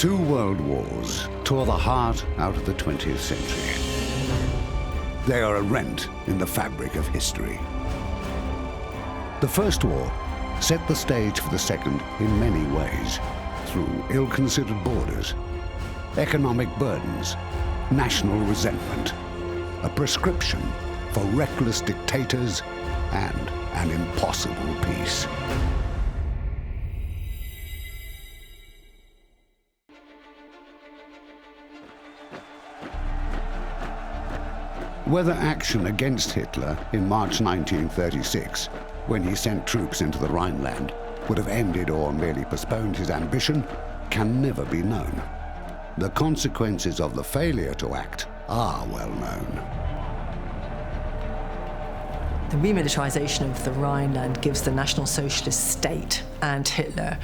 Two world wars tore the heart out of the 20th century. They are a rent in the fabric of history. The First War set the stage for the second in many ways, through ill-considered borders, economic burdens, national resentment, a prescription for reckless dictators, and an impossible peace. Whether action against Hitler in March 1936, when he sent troops into the Rhineland, would have ended or merely postponed his ambition, can never be known. The consequences of the failure to act are well known. The remilitarization of the Rhineland gives the National Socialist state and Hitler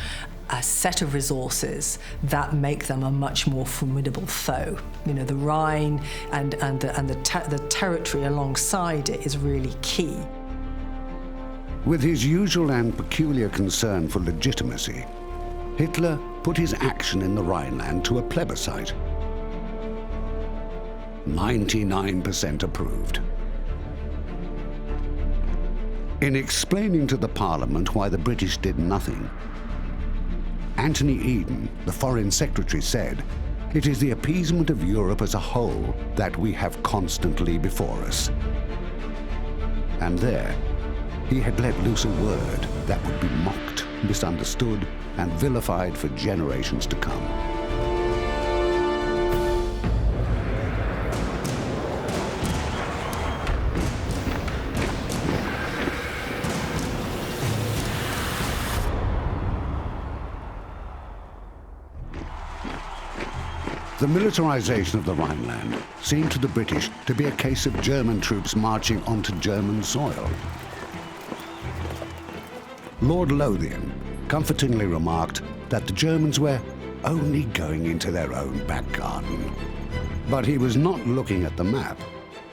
a set of resources that make them a much more formidable foe. You know, the Rhine and the territory alongside it is really key. With his usual and peculiar concern for legitimacy, Hitler put his action in the Rhineland to a plebiscite. 99% approved. In explaining to the Parliament why the British did nothing, Anthony Eden, the Foreign Secretary, said, "It is the appeasement of Europe as a whole that we have constantly before us." And there, he had let loose a word that would be mocked, misunderstood, and vilified for generations to come. The militarization of the Rhineland seemed to the British to be a case of German troops marching onto German soil. Lord Lothian comfortingly remarked that the Germans were only going into their own back garden. But he was not looking at the map,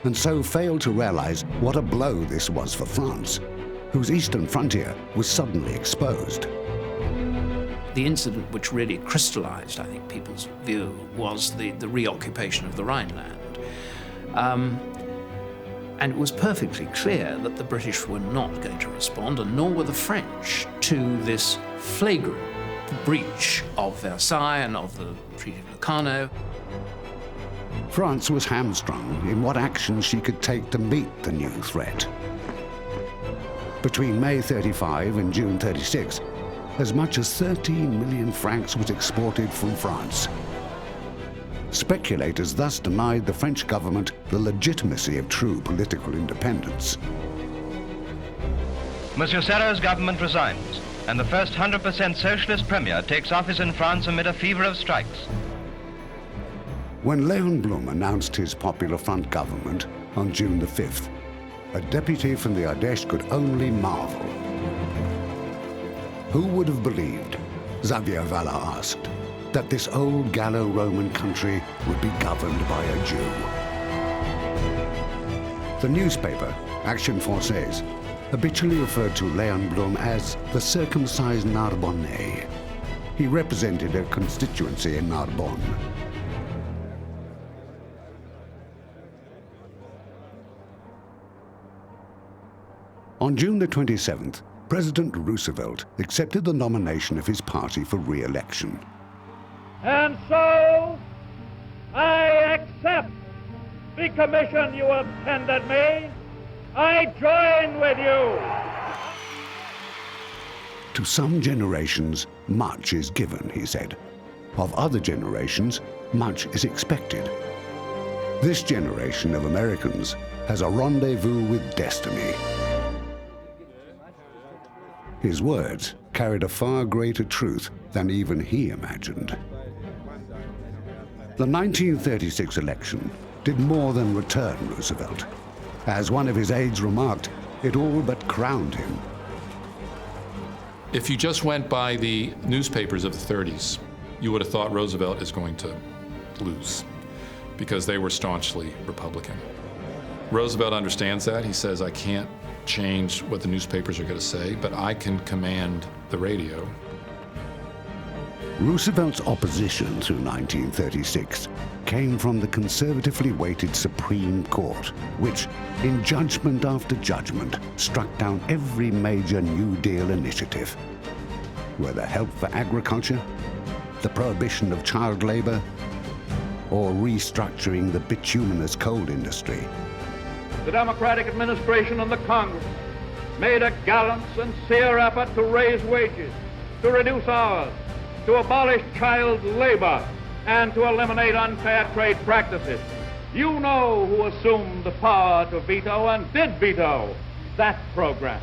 and so failed to realize what a blow this was for France, whose eastern frontier was suddenly exposed. The incident which really crystallized, I think, people's view was the reoccupation of the Rhineland. And it was perfectly clear that the British were not going to respond, and nor were the French, to this flagrant breach of Versailles and of the Treaty of Locarno. France was hamstrung in what actions she could take to meet the new threat. Between May 35 and June 36, as much as 13 million francs was exported from France. Speculators thus denied the French government the legitimacy of true political independence. Monsieur Serra's government resigns, and the first 100% socialist premier takes office in France amid a fever of strikes. When Léon Blum announced his Popular Front government on June the 5th, a deputy from the Ardèche could only marvel. Who would have believed, Xavier Valla asked, that this old Gallo-Roman country would be governed by a Jew? The newspaper, Action Française, habitually referred to Léon Blum as the circumcised Narbonnais. He represented a constituency in Narbonne. On June the 27th, President Roosevelt accepted the nomination of his party for re-election. And so, I accept the commission you have tendered me. I join with you. To some generations, much is given, he said. Of other generations, much is expected. This generation of Americans has a rendezvous with destiny. His words carried a far greater truth than even he imagined. The 1936 election did more than return Roosevelt. As one of his aides remarked, it all but crowned him. If you just went by the newspapers of the 30s, you would have thought Roosevelt is going to lose because they were staunchly Republican. Roosevelt understands that. He says, I can't change what the newspapers are going to say, but I can command the radio. Roosevelt's opposition through 1936 came from the conservatively weighted Supreme Court, which, in judgment after judgment, struck down every major New Deal initiative, whether help for agriculture, the prohibition of child labor, or restructuring the bituminous coal industry. The Democratic administration and the Congress made a gallant, sincere effort to raise wages, to reduce hours, to abolish child labor, and to eliminate unfair trade practices. You know who assumed the power to veto and did veto that program.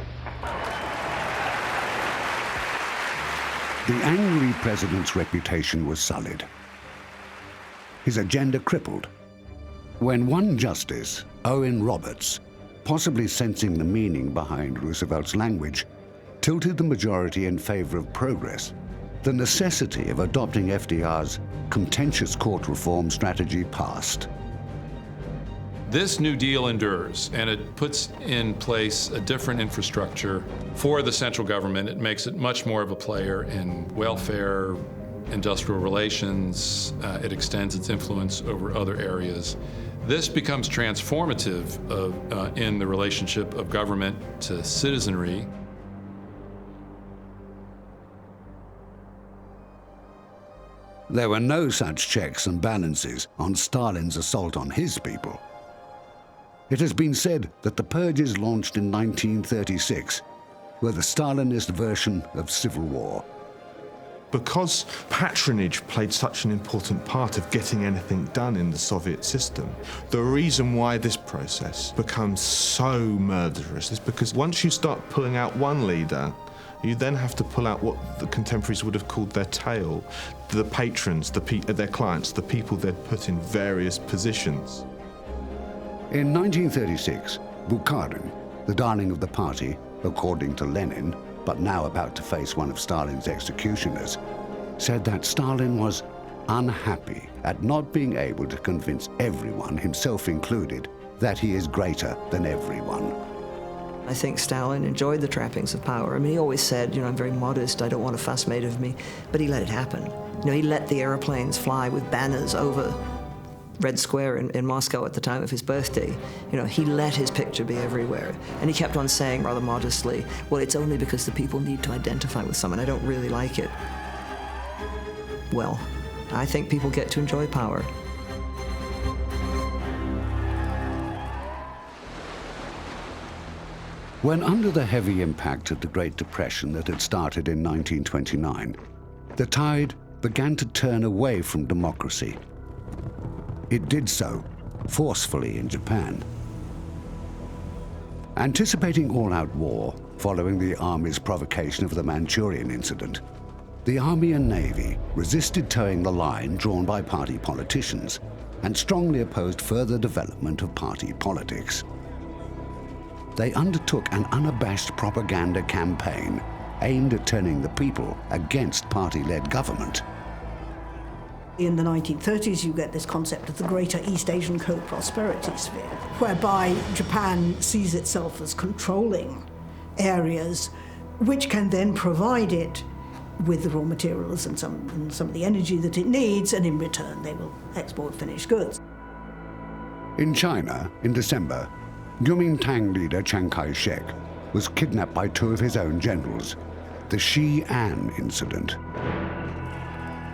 The angry president's reputation was sullied, his agenda crippled, when one justice, Owen Roberts, possibly sensing the meaning behind Roosevelt's language, tilted the majority in favor of progress. The necessity of adopting FDR's contentious court reform strategy passed. This New Deal endures, and it puts in place a different infrastructure for the central government. It makes it much more of a player in welfare, industrial relations. It extends its influence over other areas. This becomes transformative in the relationship of government to citizenry. There were no such checks and balances on Stalin's assault on his people. It has been said that the Purges launched in 1936 were the Stalinist version of civil war. Because patronage played such an important part of getting anything done in the Soviet system, the reason why this process becomes so murderous is because once you start pulling out one leader, you then have to pull out what the contemporaries would have called their tail, the patrons, their clients, the people they'd put in various positions. In 1936, Bukharin, the darling of the party, according to Lenin, but now about to face one of Stalin's executioners, said that Stalin was unhappy at not being able to convince everyone, himself included, that he is greater than everyone. I think Stalin enjoyed the trappings of power. I mean, he always said, I'm very modest, I don't want a fuss made of me, but he let it happen. He let the airplanes fly with banners over Red Square in Moscow at the time of his birthday. He let his picture be everywhere. And he kept on saying rather modestly, well, it's only because the people need to identify with someone. I don't really like it. Well, I think people get to enjoy power. When under the heavy impact of the Great Depression that had started in 1929, the tide began to turn away from democracy. It did so forcefully in Japan. Anticipating all-out war following the Army's provocation of the Manchurian incident, the Army and Navy resisted towing the line drawn by party politicians and strongly opposed further development of party politics. They undertook an unabashed propaganda campaign aimed at turning the people against party-led government. In the 1930s, you get this concept of the Greater East Asian Co-Prosperity Sphere, whereby Japan sees itself as controlling areas which can then provide it with the raw materials and some of the energy that it needs, and in return they will export finished goods. In China, in December, Kuomintang leader Chiang Kai-shek was kidnapped by two of his own generals, the Xi'an incident.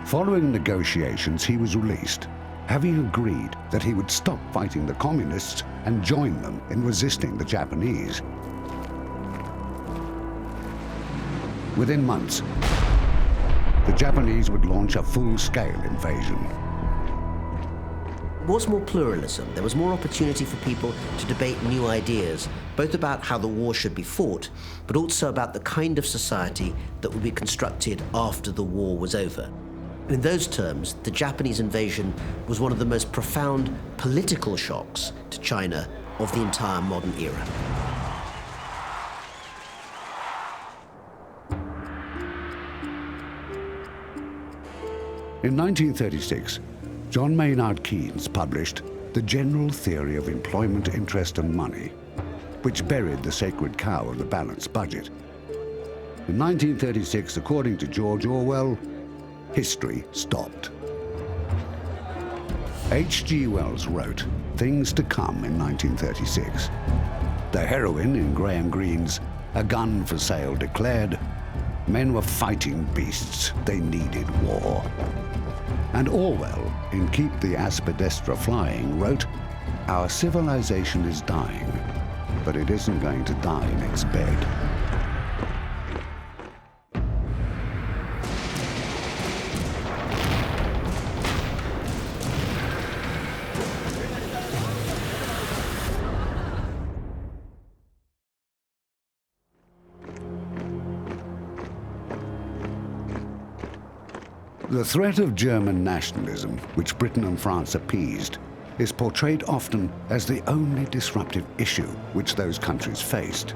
Following negotiations, he was released, having agreed that he would stop fighting the communists and join them in resisting the Japanese. Within months, the Japanese would launch a full-scale invasion. There was more pluralism. There was more opportunity for people to debate new ideas, both about how the war should be fought, but also about the kind of society that would be constructed after the war was over. In those terms, the Japanese invasion was one of the most profound political shocks to China of the entire modern era. In 1936, John Maynard Keynes published The General Theory of Employment, Interest and Money, which buried the sacred cow of the balanced budget. In 1936, according to George Orwell, history stopped. H.G. Wells wrote Things to Come in 1936. The heroine in Graham Greene's A Gun for Sale declared, men were fighting beasts, they needed war. And Orwell, in Keep the Aspidestra Flying, wrote, our civilization is dying, but it isn't going to die in its bed. The threat of German nationalism, which Britain and France appeased, is portrayed often as the only disruptive issue which those countries faced.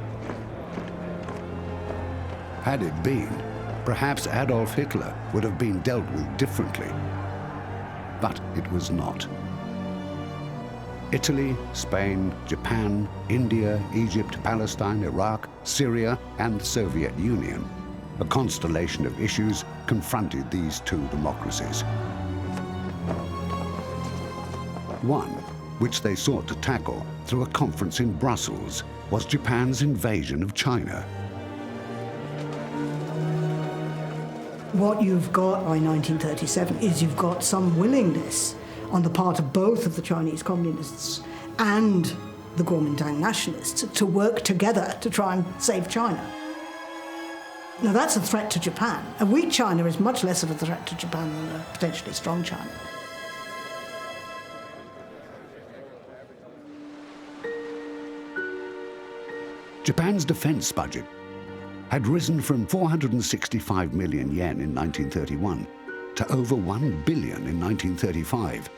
Had it been, perhaps Adolf Hitler would have been dealt with differently. But it was not. Italy, Spain, Japan, India, Egypt, Palestine, Iraq, Syria, and the Soviet Union, a constellation of issues confronted these two democracies. One, which they sought to tackle through a conference in Brussels, was Japan's invasion of China. What you've got by 1937 is you've got some willingness on the part of both of the Chinese communists and the Kuomintang nationalists to work together to try and save China. Now that's a threat to Japan. A weak China is much less of a threat to Japan than a potentially strong China. Japan's defense budget had risen from 465 million yen in 1931 to over 1 billion in 1935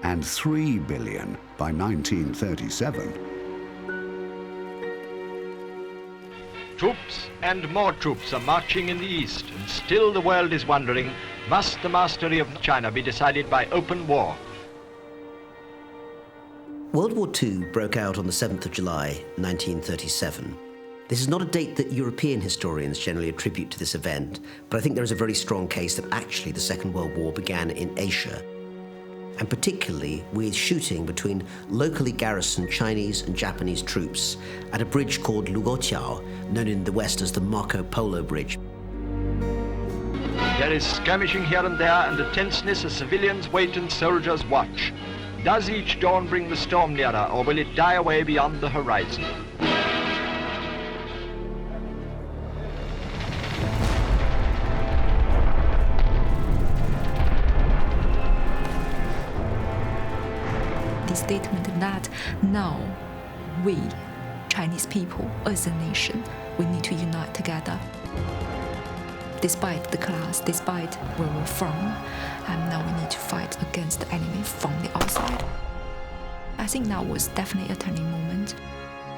and 3 billion by 1937. Troops and more troops are marching in the east, and still the world is wondering, must the mastery of China be decided by open war? World War II broke out on the 7th of July, 1937. This is not a date that European historians generally attribute to this event, but I think there is a very strong case that actually the Second World War began in Asia, and particularly with shooting between locally garrisoned Chinese and Japanese troops at a bridge called Lugotiao, known in the West as the Marco Polo Bridge. There is skirmishing here and there and a tenseness as civilians wait and soldiers watch. Does each dawn bring the storm nearer, or will it die away beyond the horizon? The statement that now we, Chinese people, as a nation, we need to unite together. Despite the class, despite where we're from, and now we need to fight against the enemy from the outside. I think that was definitely a turning moment.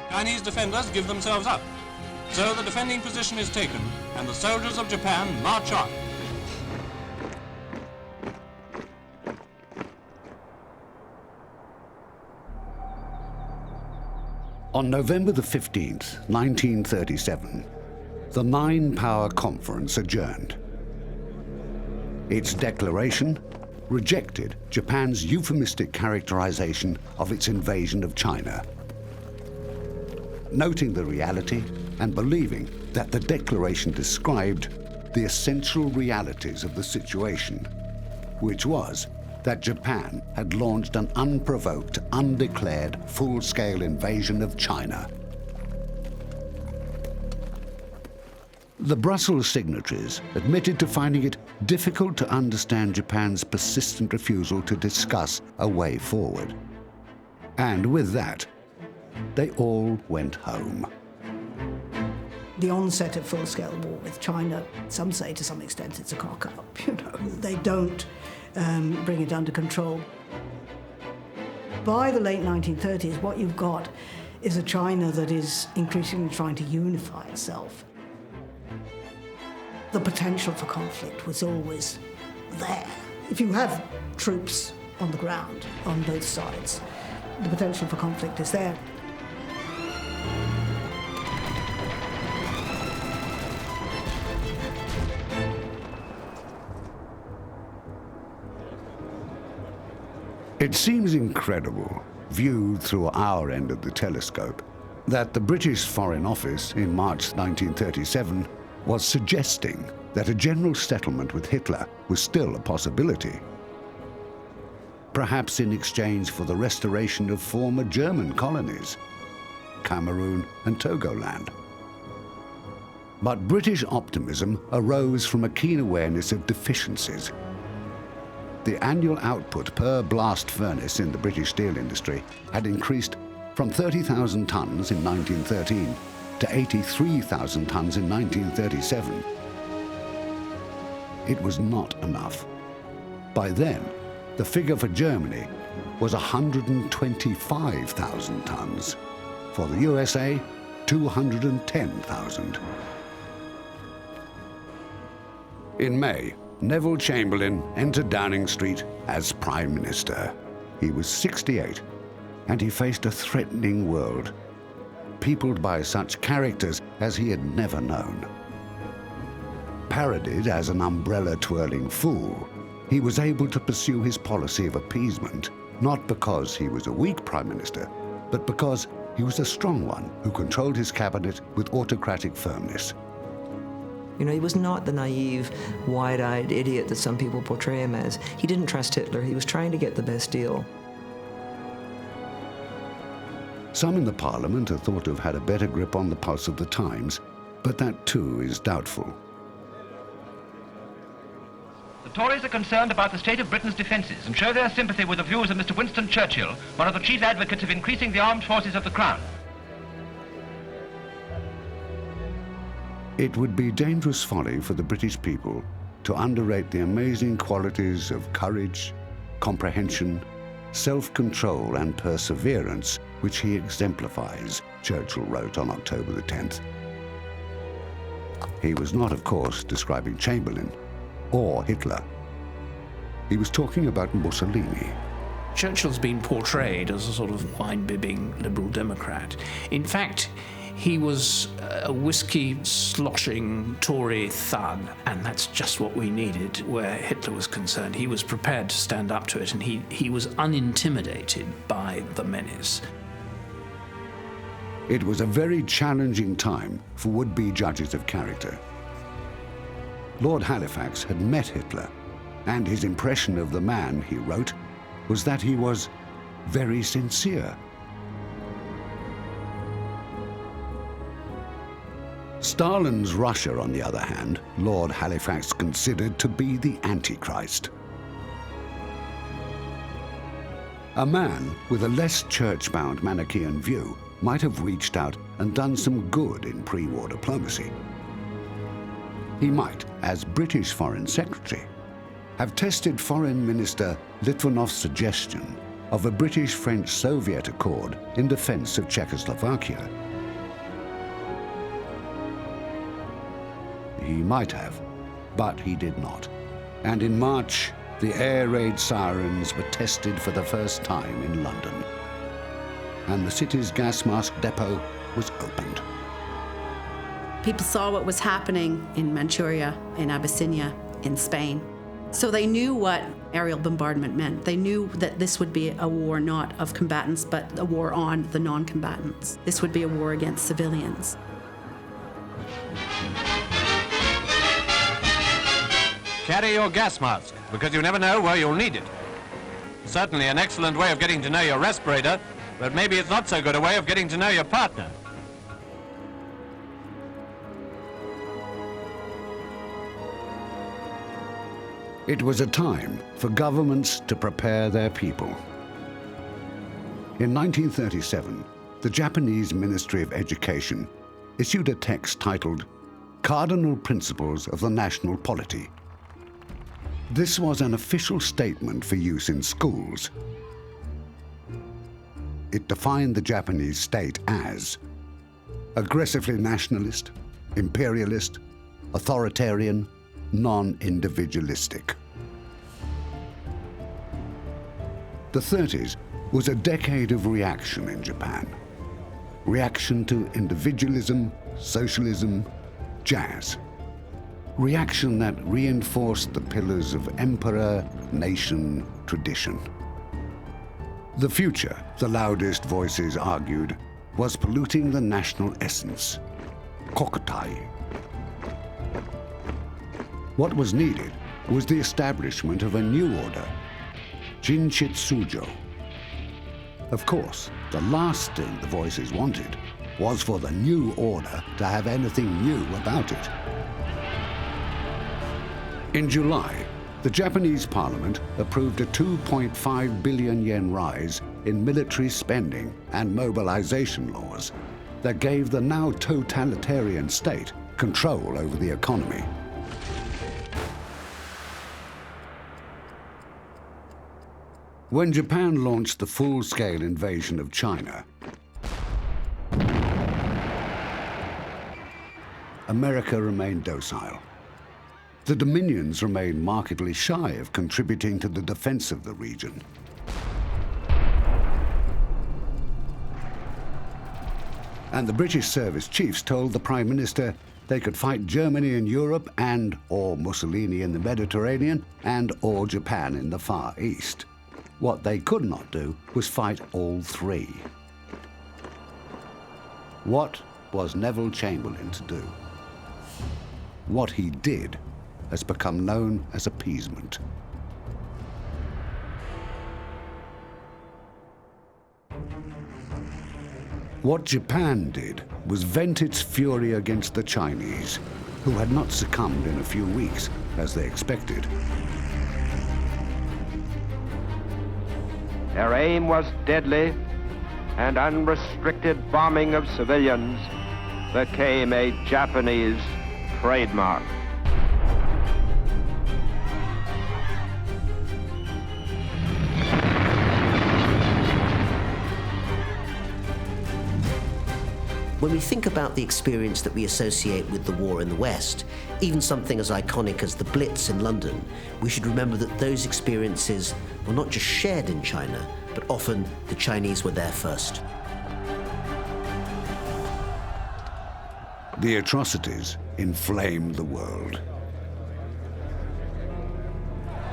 Chinese defenders give themselves up. So the defending position is taken, and the soldiers of Japan march on. On November the 15th, 1937, the Nine-Power Conference adjourned. Its declaration rejected Japan's euphemistic characterization of its invasion of China, noting the reality and believing that the declaration described the essential realities of the situation, which was that Japan had launched an unprovoked, undeclared, full-scale invasion of China. The Brussels signatories admitted to finding it difficult to understand Japan's persistent refusal to discuss a way forward. And with that, they all went home. The onset of full-scale war with China, some say to some extent it's a cock-up. They don't bring it under control. By the late 1930s, what you've got is a China that is increasingly trying to unify itself. The potential for conflict was always there. If you have troops on the ground on both sides, the potential for conflict is there. It seems incredible, viewed through our end of the telescope, that the British Foreign Office in March 1937 was suggesting that a general settlement with Hitler was still a possibility, perhaps in exchange for the restoration of former German colonies, Cameroon and Togoland. But British optimism arose from a keen awareness of deficiencies. The annual output per blast furnace in the British steel industry had increased from 30,000 tons in 1913 to 83,000 tons in 1937. It was not enough. By then, the figure for Germany was 125,000 tons. For the USA, 210,000. In May, Neville Chamberlain entered Downing Street as Prime Minister. He was 68, and he faced a threatening world, peopled by such characters as he had never known. Parodied as an umbrella-twirling fool, he was able to pursue his policy of appeasement, not because he was a weak Prime Minister, but because he was a strong one who controlled his cabinet with autocratic firmness. You know, he was not the naive, wide-eyed idiot that some people portray him as. He didn't trust Hitler. He was trying to get the best deal. Some in the Parliament are thought to have had a better grip on the pulse of the times, but that too is doubtful. The Tories are concerned about the state of Britain's defences and show their sympathy with the views of Mr. Winston Churchill, one of the chief advocates of increasing the armed forces of the Crown. It would be dangerous folly for the British people to underrate the amazing qualities of courage, comprehension, self-control and perseverance which he exemplifies, Churchill wrote on October the 10th. He was not, of course, describing Chamberlain or Hitler. He was talking about Mussolini. Churchill's been portrayed as a sort of wine-bibbing Liberal Democrat. In fact, he was a whiskey-sloshing Tory thug, and that's just what we needed where Hitler was concerned. He was prepared to stand up to it, and he was unintimidated by the menace. It was a very challenging time for would-be judges of character. Lord Halifax had met Hitler, and his impression of the man, he wrote, was that he was very sincere. Stalin's Russia, on the other hand, Lord Halifax considered to be the Antichrist. A man with a less church-bound Manichaean view might have reached out and done some good in pre-war diplomacy. He might, as British Foreign Secretary, have tested Foreign Minister Litvinov's suggestion of a British-French-Soviet accord in defense of Czechoslovakia. He might have, but he did not. And in March, the air raid sirens were tested for the first time in London. And the city's gas mask depot was opened. People saw what was happening in Manchuria, in Abyssinia, in Spain. So they knew what aerial bombardment meant. They knew that this would be a war not of combatants, but a war on the non-combatants. This would be a war against civilians. Carry your gas mask, because you never know where you'll need it. Certainly an excellent way of getting to know your respirator, but maybe it's not so good a way of getting to know your partner. It was a time for governments to prepare their people. In 1937, the Japanese Ministry of Education issued a text titled Cardinal Principles of the National Polity. This was an official statement for use in schools. It defined the Japanese state as aggressively nationalist, imperialist, authoritarian, non-individualistic. The 30s was a decade of reaction in Japan. Reaction to individualism, socialism, jazz. Reaction that reinforced the pillars of emperor, nation, tradition. The future, the loudest voices argued, was polluting the national essence, kokutai. What was needed was the establishment of a new order, Jinchitsujo. Of course, the last thing the voices wanted was for the new order to have anything new about it. In July, the Japanese parliament approved a 2.5 billion yen rise in military spending and mobilization laws that gave the now totalitarian state control over the economy. When Japan launched the full-scale invasion of China, America remained docile. The Dominions remained markedly shy of contributing to the defense of the region. And the British service chiefs told the Prime Minister they could fight Germany in Europe and/or Mussolini in the Mediterranean and/or Japan in the Far East. What they could not do was fight all three. What was Neville Chamberlain to do? What he did has become known as appeasement. What Japan did was vent its fury against the Chinese, who had not succumbed in a few weeks, as they expected. Their aim was deadly, and unrestricted bombing of civilians became a Japanese trademark. When we think about the experience that we associate with the war in the West, even something as iconic as the Blitz in London, we should remember that those experiences were not just shared in China, but often the Chinese were there first. The atrocities inflamed the world.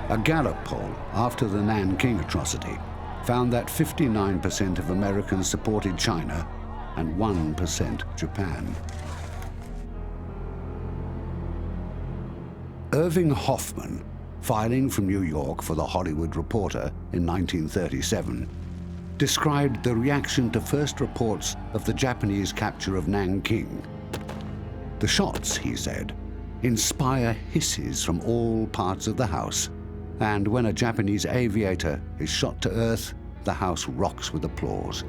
A Gallup poll after the Nanking atrocity found that 59% of Americans supported China and 1% Japan. Irving Hoffman, filing from New York for The Hollywood Reporter in 1937, described the reaction to first reports of the Japanese capture of Nanking. The shots, he said, inspire hisses from all parts of the house, and when a Japanese aviator is shot to earth, the house rocks with applause.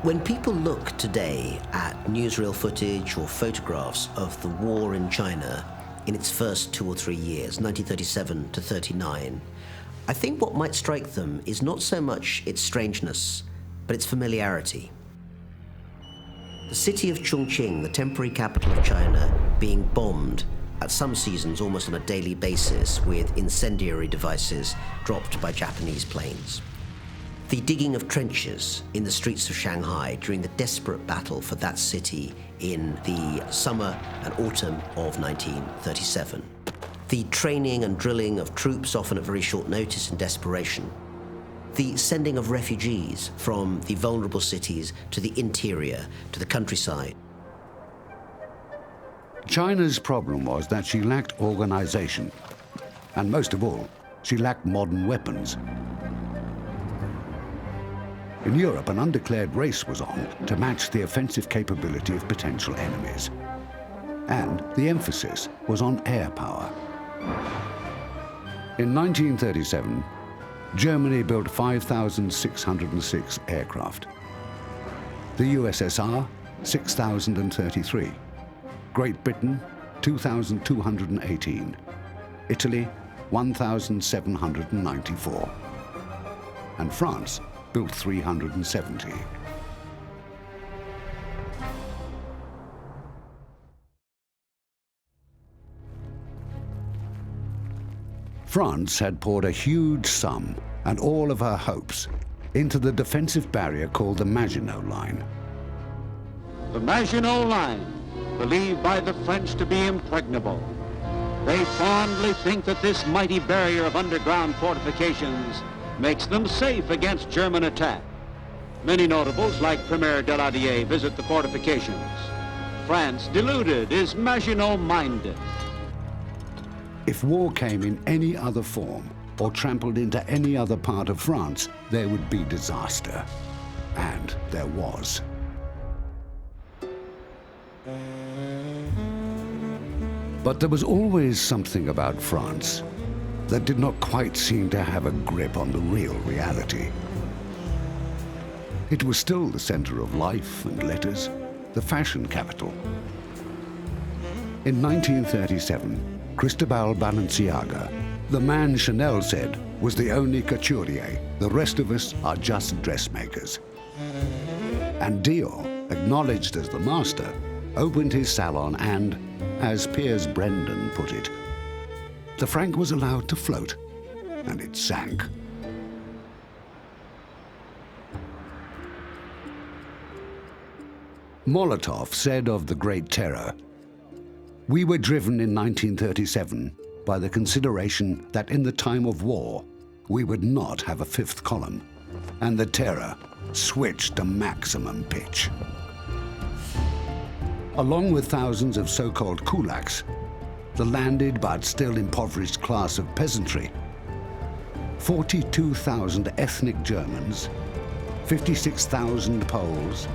When people look today at newsreel footage or photographs of the war in China in its first 2 or 3 years, 1937 to 39, I think what might strike them is not so much its strangeness, but its familiarity. The city of Chongqing, the temporary capital of China, being bombed at some seasons almost on a daily basis with incendiary devices dropped by Japanese planes. The digging of trenches in the streets of Shanghai during the desperate battle for that city in the summer and autumn of 1937. The training and drilling of troops, often at very short notice in desperation. The sending of refugees from the vulnerable cities to the interior, to the countryside. China's problem was that she lacked organization, and most of all, she lacked modern weapons. In Europe, an undeclared race was on to match the offensive capability of potential enemies. And the emphasis was on air power. In 1937, Germany built 5,606 aircraft. The USSR, 6,033. Great Britain, 2,218. Italy, 1,794. And France built 370. France had poured a huge sum and all of her hopes into the defensive barrier called the Maginot Line. The Maginot Line, believed by the French to be impregnable. They fondly think that this mighty barrier of underground fortifications makes them safe against German attack. Many notables, like Premier Daladier, visit the fortifications. France, deluded, is Maginot-minded. If war came in any other form or trampled into any other part of France, there would be disaster. And there was. But there was always something about France that did not quite seem to have a grip on the real reality. It was still the center of life and letters, the fashion capital. In 1937, Cristobal Balenciaga, the man Chanel said was the only couturier, the rest of us are just dressmakers. And Dior, acknowledged as the master, opened his salon and, as Piers Brendan put it, the franc was allowed to float, and it sank. Molotov said of the Great Terror, "We were driven in 1937 by the consideration that in the time of war, we would not have a fifth column, and the terror switched to maximum pitch." Along with thousands of so-called kulaks, the landed but still impoverished class of peasantry, 42,000 ethnic Germans, 56,000 Poles,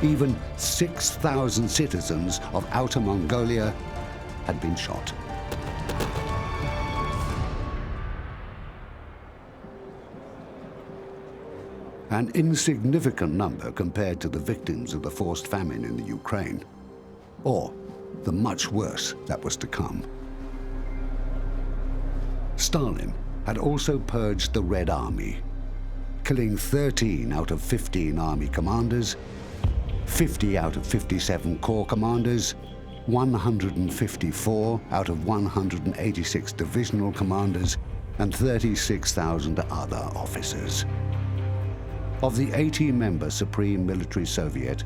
even 6,000 citizens of Outer Mongolia had been shot. An insignificant number compared to the victims of the forced famine in the Ukraine, or the much worse that was to come. Stalin had also purged the Red Army, killing 13 out of 15 army commanders, 50 out of 57 corps commanders, 154 out of 186 divisional commanders, and 36,000 other officers. Of the 80-member Supreme Military Soviet,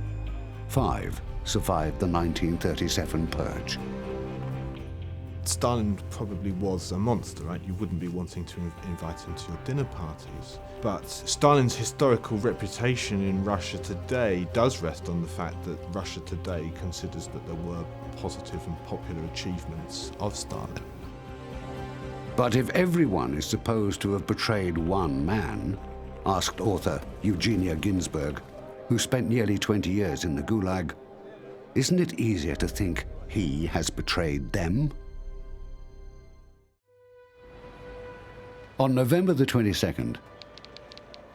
5 survived the 1937 purge. Stalin probably was a monster, right? You wouldn't be wanting to invite him to your dinner parties. But Stalin's historical reputation in Russia today does rest on the fact that Russia today considers that there were positive and popular achievements of Stalin. But if everyone is supposed to have betrayed one man, asked author Eugenia Ginsburg, who spent nearly 20 years in the Gulag, isn't it easier to think he has betrayed them? On November the 22nd,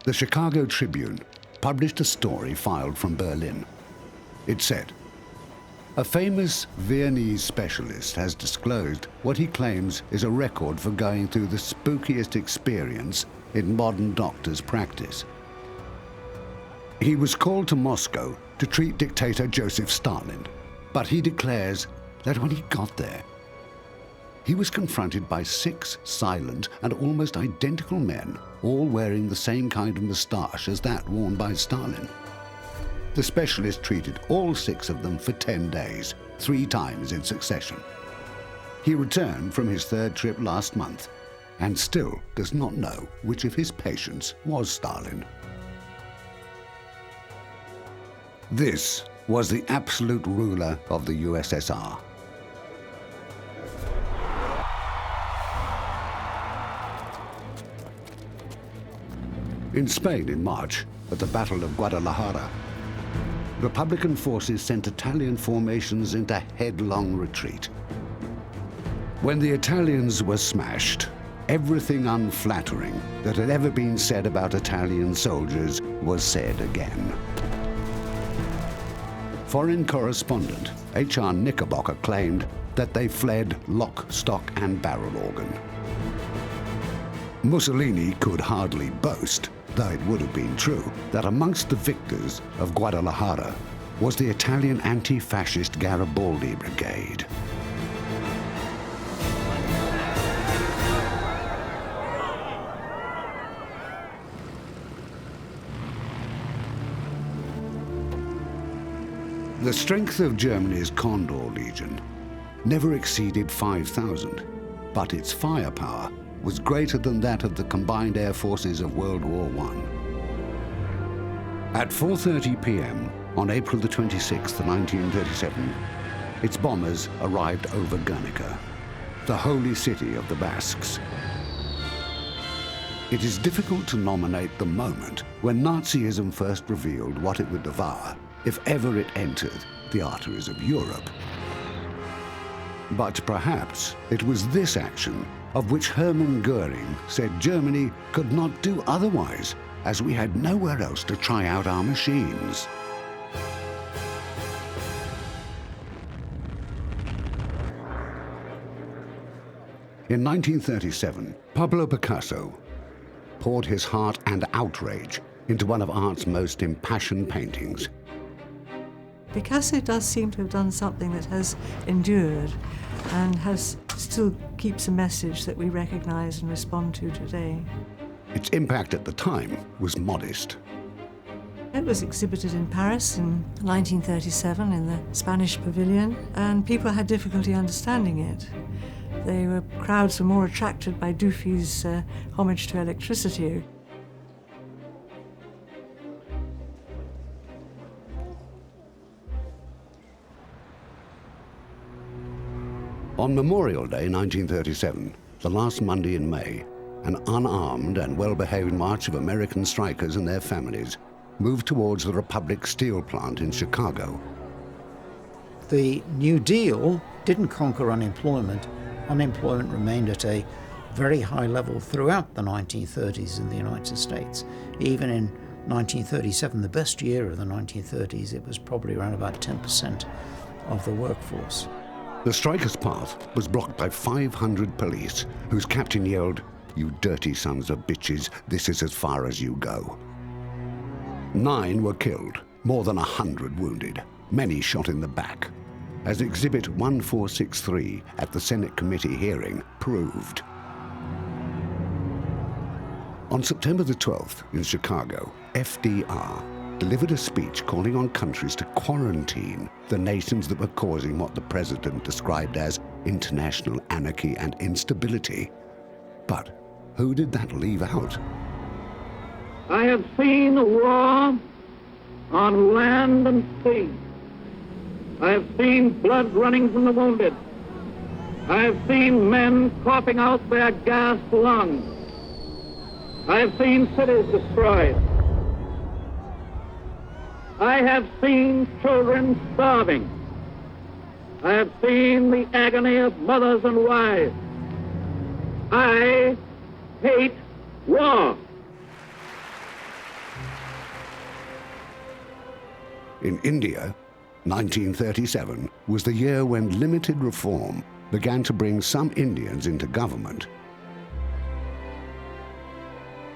the Chicago Tribune published a story filed from Berlin. It said, "A famous Viennese specialist has disclosed what he claims is a record for going through the spookiest experience in modern doctor's practice. He was called to Moscow to treat dictator Joseph Stalin, but he declares that when he got there, he was confronted by 6 silent and almost identical men, all wearing the same kind of moustache as that worn by Stalin. The specialist treated all 6 of them for 10 days, 3 times in succession. He returned from his 3rd trip last month and still does not know which of his patients was Stalin." This was the absolute ruler of the USSR. In Spain in March, at the Battle of Guadalajara, Republican forces sent Italian formations into headlong retreat. When the Italians were smashed, everything unflattering that had ever been said about Italian soldiers was said again. Foreign correspondent H.R. Knickerbocker claimed that they fled lock, stock, and barrel organ. Mussolini could hardly boast, though it would have been true, that amongst the victors of Guadalajara was the Italian anti-fascist Garibaldi Brigade. The strength of Germany's Condor Legion never exceeded 5,000, but its firepower was greater than that of the combined air forces of World War I. At 4:30 p.m. on April the 26th, 1937, its bombers arrived over Guernica, the holy city of the Basques. It is difficult to nominate the moment when Nazism first revealed what it would devour, if ever it entered the arteries of Europe. But perhaps it was this action of which Hermann Goering said Germany could not do otherwise, as we had nowhere else to try out our machines. In 1937, Pablo Picasso poured his heart and outrage into one of art's most impassioned paintings. Picasso does seem to have done something that has endured and still keeps a message that we recognize and respond to today. Its impact at the time was modest. It was exhibited in Paris in 1937 in the Spanish Pavilion, and people had difficulty understanding it. Crowds were more attracted by Dufy's homage to electricity. On Memorial Day 1937, the last Monday in May, an unarmed and well-behaved march of American strikers and their families moved towards the Republic steel plant in Chicago. The New Deal didn't conquer unemployment. Unemployment remained at a very high level throughout the 1930s in the United States. Even in 1937, the best year of the 1930s, it was probably around about 10% of the workforce. The strikers' path was blocked by 500 police, whose captain yelled, "You dirty sons of bitches, this is as far as you go." 9 were killed, more than 100 wounded, many shot in the back, as Exhibit 1463 at the Senate committee hearing proved. On September the 12th in Chicago, FDR delivered a speech calling on countries to quarantine the nations that were causing what the president described as international anarchy and instability. But who did that leave out? I have seen a war on land and sea. I have seen blood running from the wounded. I have seen men coughing out their gasped lungs. I have seen cities destroyed. I have seen children starving. I have seen the agony of mothers and wives. I hate war. In India, 1937 was the year when limited reform began to bring some Indians into government.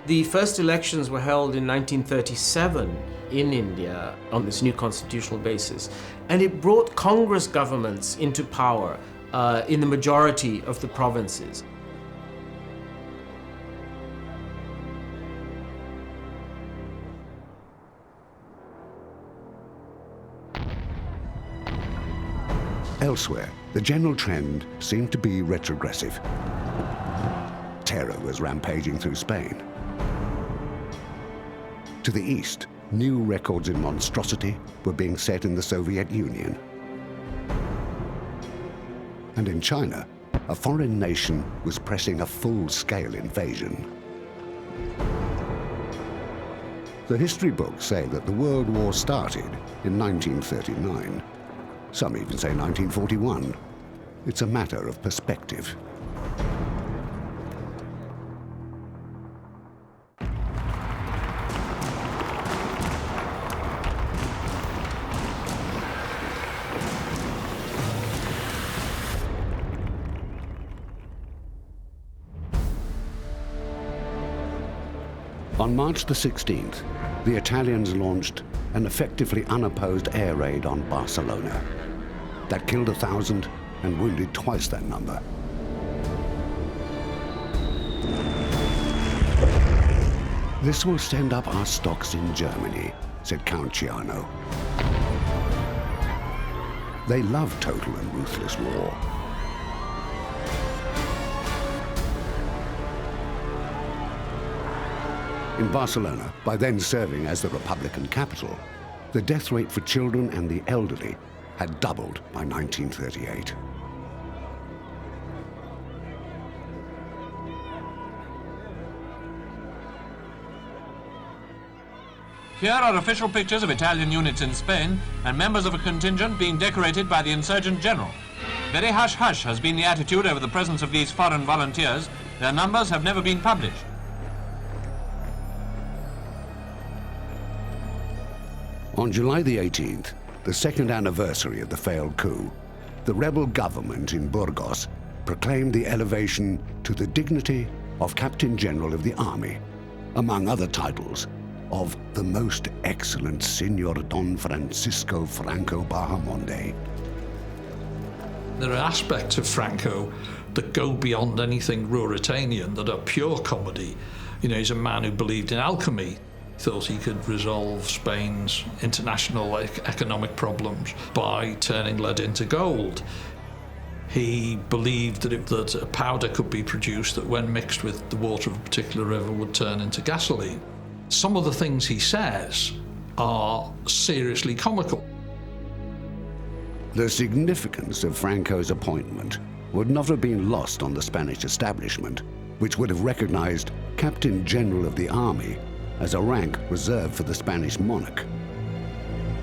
The first elections were held in 1937 in India on this new constitutional basis, and it brought Congress governments into power in the majority of the provinces. Elsewhere, the general trend seemed to be retrogressive. Terror was rampaging through Spain. To the east, new records in monstrosity were being set in the Soviet Union. And in China, a foreign nation was pressing a full-scale invasion. The history books say that the World War started in 1939. Some even say 1941. It's a matter of perspective. On March the 16th, the Italians launched an effectively unopposed air raid on Barcelona that killed 1,000 and wounded twice that number. This will send up our stocks in Germany, said Count Ciano. They love total and ruthless war. In Barcelona, by then serving as the Republican capital, the death rate for children and the elderly had doubled by 1938. Here are official pictures of Italian units in Spain and members of a contingent being decorated by the insurgent general. Very hush-hush has been the attitude over the presence of these foreign volunteers. Their numbers have never been published. On July the 18th, the second anniversary of the failed coup, the rebel government in Burgos proclaimed the elevation to the dignity of Captain General of the Army, among other titles, of the most excellent Senor Don Francisco Franco Bahamonde. There are aspects of Franco that go beyond anything Ruritanian, that are pure comedy. You know, he's a man who believed in alchemy, thought he could resolve Spain's international economic problems by turning lead into gold. He believed that a powder could be produced that when mixed with the water of a particular river would turn into gasoline. Some of the things he says are seriously comical. The significance of Franco's appointment would not have been lost on the Spanish establishment, which would have recognized Captain General of the Army as a rank reserved for the Spanish monarch.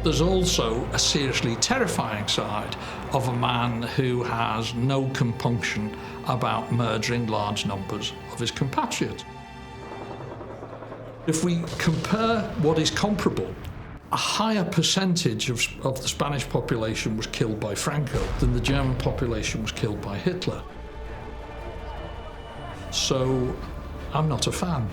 There's also a seriously terrifying side of a man who has no compunction about murdering large numbers of his compatriots. If we compare what is comparable, a higher percentage of the Spanish population was killed by Franco than the German population was killed by Hitler. So I'm not a fan.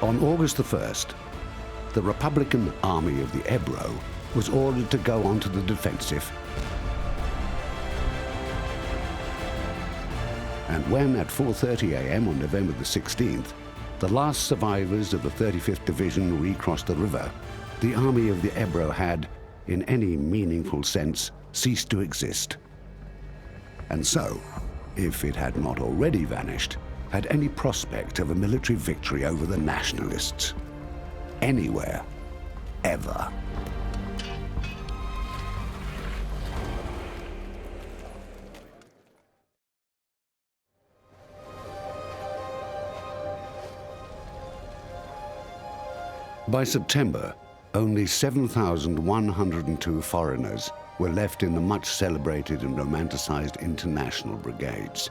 On August the 1st, the Republican Army of the Ebro was ordered to go onto the defensive. And when at 4:30 a.m. on November the 16th, the last survivors of the 35th Division recrossed the river, the Army of the Ebro had, in any meaningful sense, ceased to exist. And so, if it had not already vanished, had any prospect of a military victory over the nationalists. Anywhere. Ever. By September, only 7,102 foreigners were left in the much celebrated and romanticized international brigades.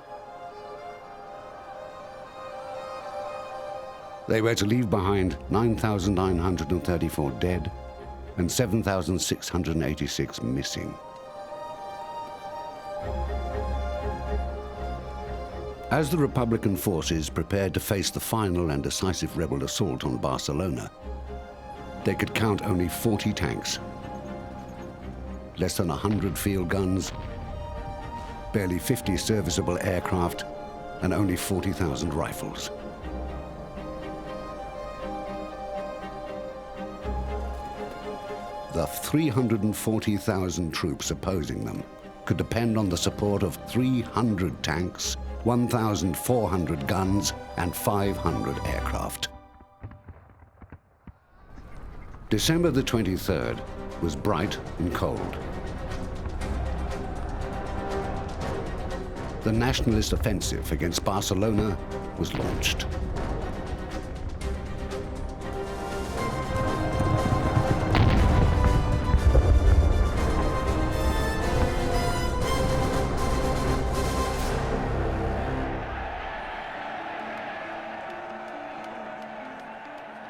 They were to leave behind 9,934 dead and 7,686 missing. As the Republican forces prepared to face the final and decisive rebel assault on Barcelona, they could count only 40 tanks, less than 100 field guns, barely 50 serviceable aircraft, and only 40,000 rifles. The 340,000 troops opposing them could depend on the support of 300 tanks, 1,400 guns, and 500 aircraft. December the 23rd was bright and cold. The nationalist offensive against Barcelona was launched.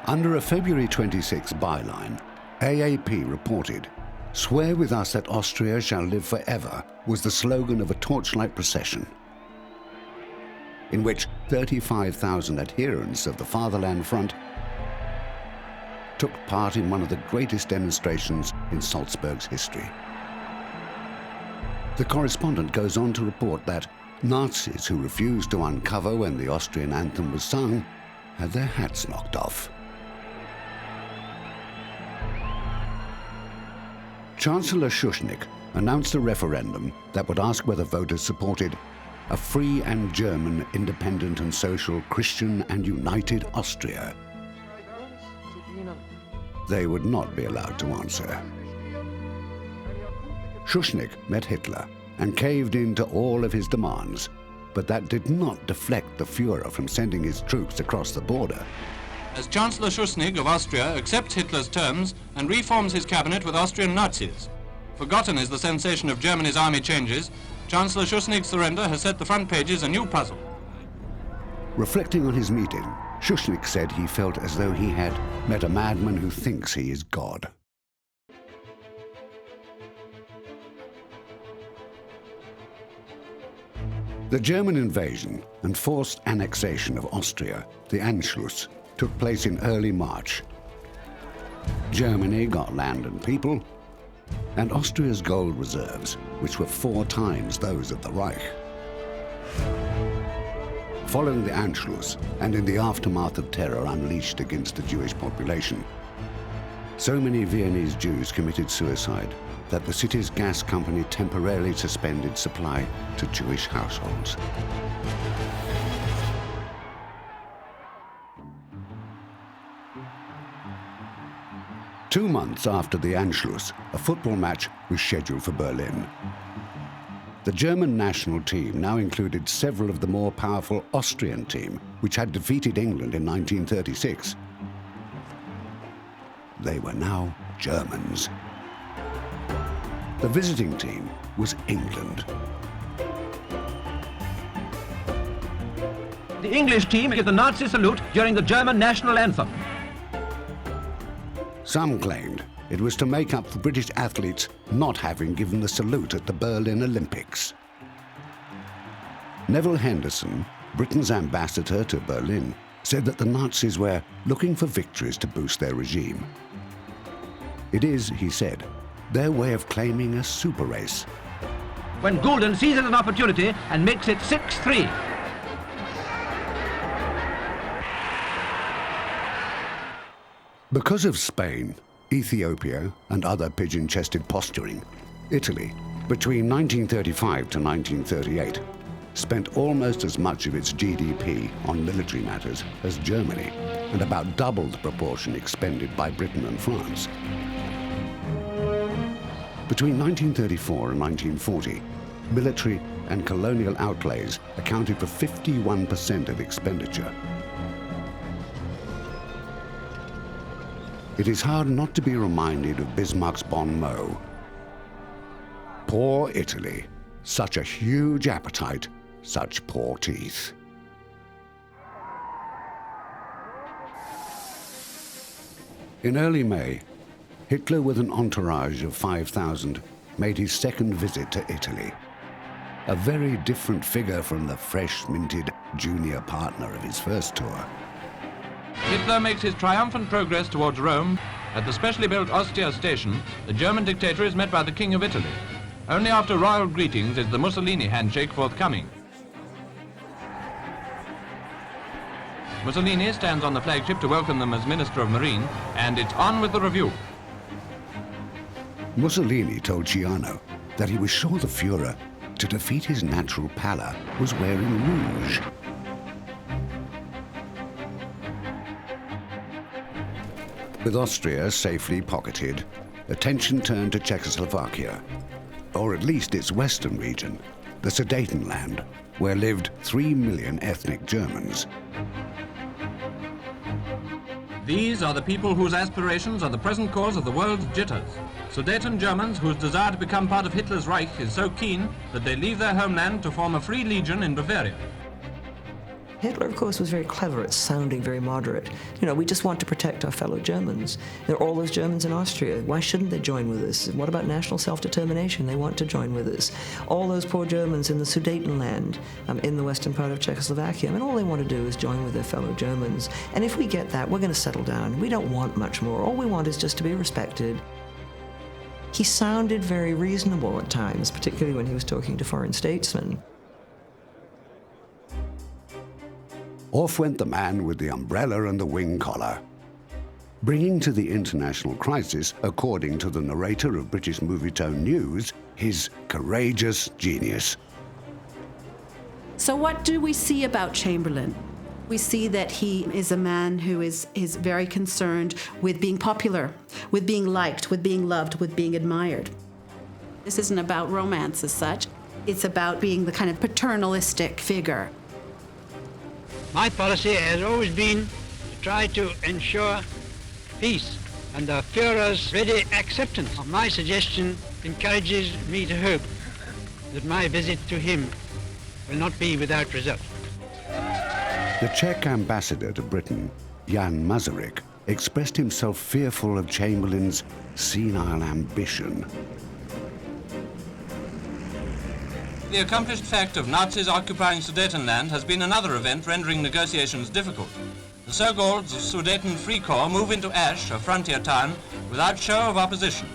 Under a February 26 byline, AAP reported, "Swear with us that Austria shall live forever," was the slogan of a torchlight procession, in which 35,000 adherents of the Fatherland Front took part in one of the greatest demonstrations in Salzburg's history. The correspondent goes on to report that Nazis who refused to uncover when the Austrian anthem was sung had their hats knocked off. Chancellor Schuschnigg announced a referendum that would ask whether voters supported a free and German, independent and social, Christian and united Austria. They would not be allowed to answer. Schuschnigg met Hitler and caved in to all of his demands, but that did not deflect the Führer from sending his troops across the border. As Chancellor Schuschnigg of Austria accepts Hitler's terms and reforms his cabinet with Austrian Nazis. Forgotten is the sensation of Germany's army changes, Chancellor Schuschnigg's surrender has set the front pages a new puzzle. Reflecting on his meeting, Schuschnigg said he felt as though he had met a madman who thinks he is God. The German invasion and forced annexation of Austria, the Anschluss, took place in early March. Germany got land and people, and Austria's gold reserves, which were 4 times those of the Reich. Following the Anschluss, and in the aftermath of terror unleashed against the Jewish population, so many Viennese Jews committed suicide that the city's gas company temporarily suspended supply to Jewish households. Two months after the Anschluss, a football match was scheduled for Berlin. The German national team now included several of the more powerful Austrian team, which had defeated England in 1936. They were now Germans. The visiting team was England. The English team give the Nazi salute during the German national anthem. Some claimed it was to make up for British athletes not having given the salute at the Berlin Olympics. Neville Henderson, Britain's ambassador to Berlin, said that the Nazis were looking for victories to boost their regime. It is, he said, their way of claiming a super race. When Goulden seizes an opportunity and makes it 6-3. Because of Spain, Ethiopia, and other pigeon-chested posturing, Italy, between 1935 to 1938, spent almost as much of its GDP on military matters as Germany, and about double the proportion expended by Britain and France. Between 1934 and 1940, military and colonial outlays accounted for 51% of expenditure. It is hard not to be reminded of Bismarck's bon mot. Poor Italy, such a huge appetite, such poor teeth. In early May, Hitler, with an entourage of 5,000, made his second visit to Italy. A very different figure from the fresh-minted junior partner of his first tour. Hitler makes his triumphant progress towards Rome. At the specially built Ostia station, the German dictator is met by the King of Italy. Only after royal greetings is the Mussolini handshake forthcoming. Mussolini stands on the flagship to welcome them as Minister of Marine, and it's on with the review. Mussolini told Ciano that he was sure the Führer, to defeat his natural pallor, was wearing rouge. With Austria safely pocketed, attention turned to Czechoslovakia, or at least its western region, the Sudetenland, where lived 3 million ethnic Germans. These are the people whose aspirations are the present cause of the world's jitters. Sudeten Germans whose desire to become part of Hitler's Reich is so keen that they leave their homeland to form a free legion in Bavaria. Hitler, of course, was very clever at sounding very moderate. You know, we just want to protect our fellow Germans. There are all those Germans in Austria. Why shouldn't they join with us? What about national self-determination? They want to join with us. All those poor Germans in the Sudetenland, in the western part of Czechoslovakia, I mean, all they want to do is join with their fellow Germans. And if we get that, we're going to settle down. We don't want much more. All we want is just to be respected. He sounded very reasonable at times, particularly when he was talking to foreign statesmen. Off went the man with the umbrella and the wing collar. bringing to the international crisis, according to the narrator of British Movietone News, his courageous genius. So what do we see about Chamberlain? We see that he is a man who is very concerned with being popular, with being liked, with being loved, with being admired. This isn't about romance as such. It's about being the kind of paternalistic figure. My policy has always been to try to ensure peace, and the Führer's ready acceptance of my suggestion encourages me to hope that my visit to him will not be without result. The Czech ambassador to Britain, Jan Masaryk, expressed himself fearful of Chamberlain's senile ambition. The accomplished fact of Nazis occupying Sudetenland has been another event rendering negotiations difficult. The so-called Sudeten Free Corps move into Asch, a frontier town, without show of opposition.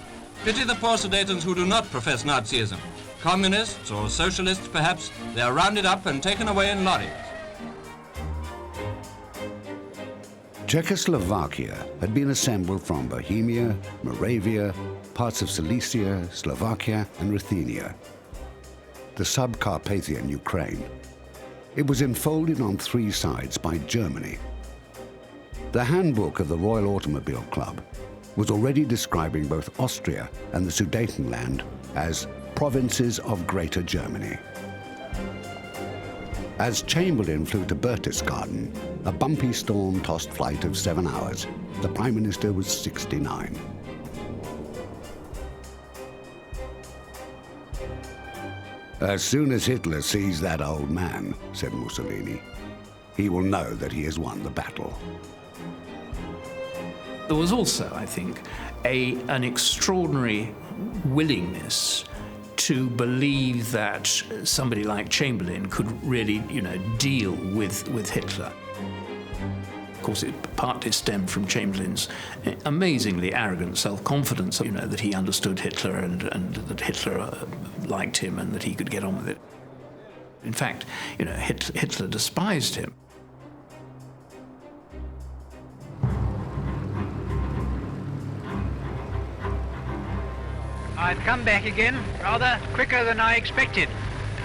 Pity the poor Sudetens who do not profess Nazism. Communists or socialists, perhaps, they are rounded up and taken away in lorries. Czechoslovakia had been assembled from Bohemia, Moravia, parts of Silesia, Slovakia, and Ruthenia, the sub-Carpathian Ukraine. It was enfolded on three sides by Germany. The handbook of the Royal Automobile Club was already describing both Austria and the Sudetenland as provinces of Greater Germany. As Chamberlain flew to Berchtesgaden, a bumpy storm-tossed flight of 7 hours, the Prime Minister was 69. As soon as Hitler sees that old man, said Mussolini, he will know that he has won the battle. There was also, I think, an extraordinary willingness to believe that somebody like Chamberlain could really, deal with Hitler. Of course, it partly stemmed from Chamberlain's amazingly arrogant self-confidence, that he understood Hitler and that Hitler liked him and that he could get on with it. In fact, Hitler despised him. I've come back again rather quicker than I expected.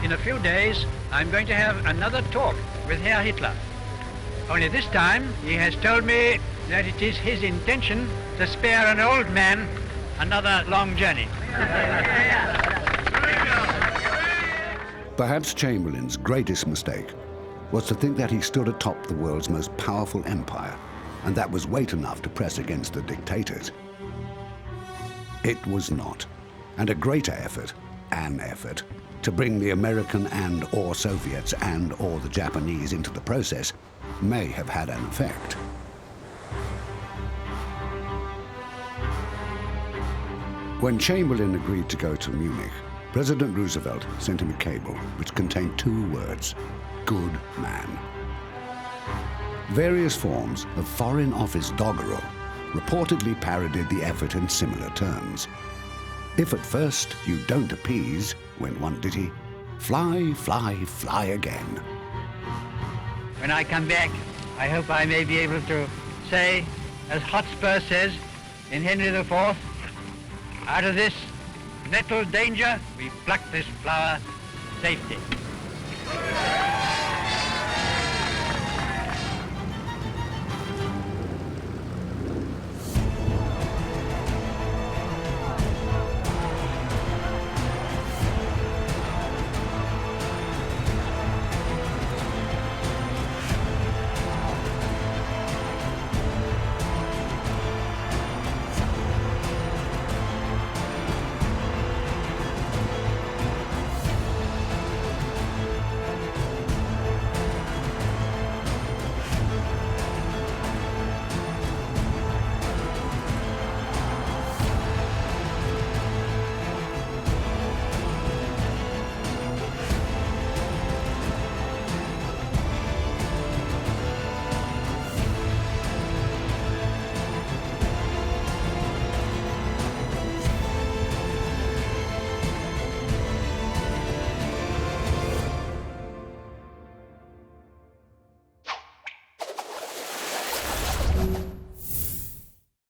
In a few days, I'm going to have another talk with Herr Hitler. Only this time, he has told me that it is his intention to spare an old man another long journey. Perhaps Chamberlain's greatest mistake was to think that he stood atop the world's most powerful empire, and that was weight enough to press against the dictators. It was not. And a greater effort, an effort, to bring the American and/or Soviets and/or the Japanese into the process may have had an effect. When Chamberlain agreed to go to Munich, President Roosevelt sent him a cable which contained 2 words: good man. Various forms of Foreign Office doggerel reportedly parodied the effort in similar terms. If at first you don't appease, went one ditty, fly, fly, fly again. When I come back, I hope I may be able to say, as Hotspur says in Henry IV, out of this nettle danger, we pluck this flower safety.